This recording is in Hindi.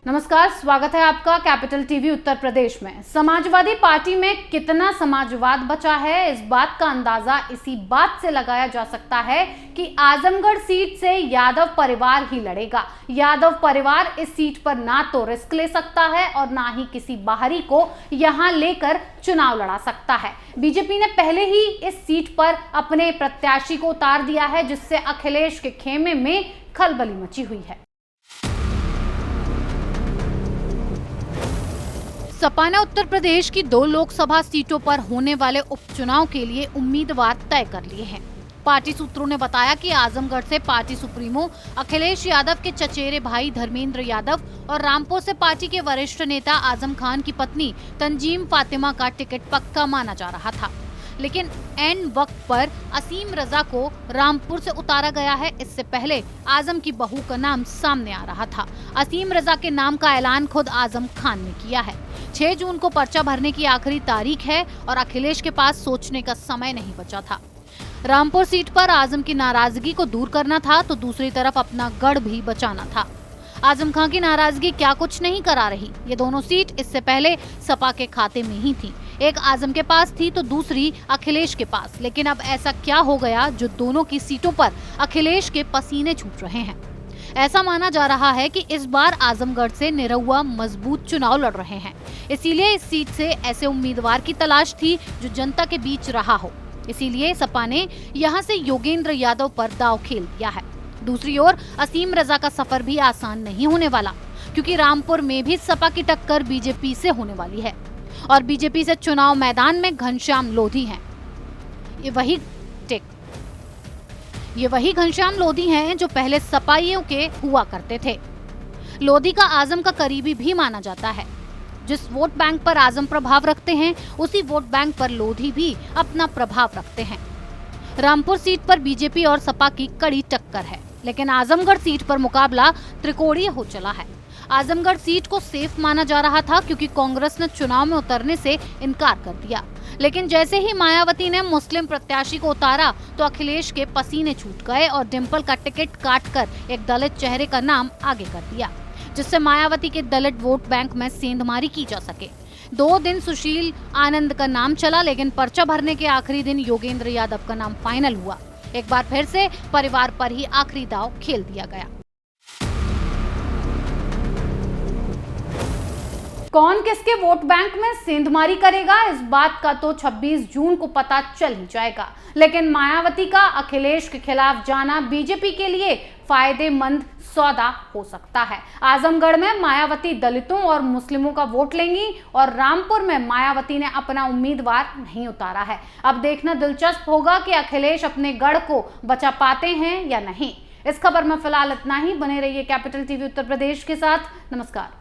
नमस्कार, स्वागत है आपका कैपिटल टीवी उत्तर प्रदेश में। समाजवादी पार्टी में कितना समाजवाद बचा है, इस बात का अंदाजा इसी बात से लगाया जा सकता है कि आजमगढ़ सीट से यादव परिवार ही लड़ेगा। यादव परिवार इस सीट पर ना तो रिस्क ले सकता है और ना ही किसी बाहरी को यहां लेकर चुनाव लड़ा सकता है। बीजेपी ने पहले ही इस सीट पर अपने प्रत्याशी को उतार दिया है, जिससे अखिलेश के खेमे में खलबली मची हुई है। सपा ने उत्तर प्रदेश की 2 लोकसभा सीटों पर होने वाले उपचुनाव के लिए उम्मीदवार तय कर लिए हैं। पार्टी सूत्रों ने बताया कि आजमगढ़ से पार्टी सुप्रीमो अखिलेश यादव के चचेरे भाई धर्मेंद्र यादव और रामपुर से पार्टी के वरिष्ठ नेता आजम खान की पत्नी तंजीम फातिमा का टिकट पक्का माना जा रहा था, लेकिन एंड वक्त पर असीम रजा को रामपुर से उतारा गया है। इससे पहले आजम की बहू का नाम सामने आ रहा था। असीम रजा के नाम का ऐलान खुद आजम खान ने किया है। 6 जून को पर्चा भरने की आखिरी तारीख है और अखिलेश के पास सोचने का समय नहीं बचा था। रामपुर सीट पर आजम की नाराजगी को दूर करना था तो दूसरी तरफ अपना गढ़ भी बचाना था। आजम खान की नाराजगी क्या कुछ नहीं करा रही। ये दोनों सीट इससे पहले सपा के खाते में ही थी। एक आजम के पास थी तो दूसरी अखिलेश के पास, लेकिन अब ऐसा क्या हो गया जो दोनों की सीटों पर अखिलेश के पसीने छूट रहे हैं। ऐसा माना जा रहा है कि इस बार आजमगढ़ से निरहुआ मजबूत चुनाव लड़ रहे हैं, इसीलिए इस सीट से ऐसे उम्मीदवार की तलाश थी जो जनता के बीच रहा हो। इसीलिए सपा ने यहां से योगेंद्र यादव पर दांव खेल दिया है। दूसरी ओर असीम रजा का सफर भी आसान नहीं होने वाला, क्योंकि रामपुर में भी सपा की टक्कर बीजेपी से होने वाली है और बीजेपी से चुनाव मैदान में घनश्याम लोधी हैं। ये वही घनश्याम लोधी हैं जो पहले सपाइयों के हुआ करते थे। लोधी का आजम का करीबी भी माना जाता है। जिस वोट बैंक पर आजम प्रभाव रखते हैं, उसी वोट बैंक पर लोधी भी अपना प्रभाव रखते हैं। रामपुर सीट पर बीजेपी और सपा की कड़ी टक्कर है, लेकिन आजमगढ़ सीट पर मुकाबला त्रिकोणीय हो चला है। आजमगढ़ सीट को सेफ माना जा रहा था क्योंकि कांग्रेस ने चुनाव में उतरने से इनकार कर दिया, लेकिन जैसे ही मायावती ने मुस्लिम प्रत्याशी को उतारा तो अखिलेश के पसीने छूट गए और डिंपल का टिकट काटकर एक दलित चेहरे का नाम आगे कर दिया, जिससे मायावती के दलित वोट बैंक में सेंधमारी की जा सके। 2 दिन सुशील आनंद का नाम चला, लेकिन पर्चा भरने के आखिरी दिन योगेंद्र यादव का नाम फाइनल हुआ। एक बार फिर से परिवार पर ही आखिरी दांव खेल दिया गया। कौन किसके वोट बैंक में सेंधमारी करेगा, इस बात का तो 26 जून को पता चल ही जाएगा, लेकिन मायावती का अखिलेश के खिलाफ जाना बीजेपी के लिए फायदेमंद सौदा हो सकता है। आजमगढ़ में मायावती दलितों और मुस्लिमों का वोट लेंगी और रामपुर में मायावती ने अपना उम्मीदवार नहीं उतारा है। अब देखना दिलचस्प होगा कि अखिलेश अपने गढ़ को बचा पाते हैं या नहीं। इस खबर में फिलहाल इतना ही। बने रहिए कैपिटल टीवी उत्तर प्रदेश के साथ। नमस्कार।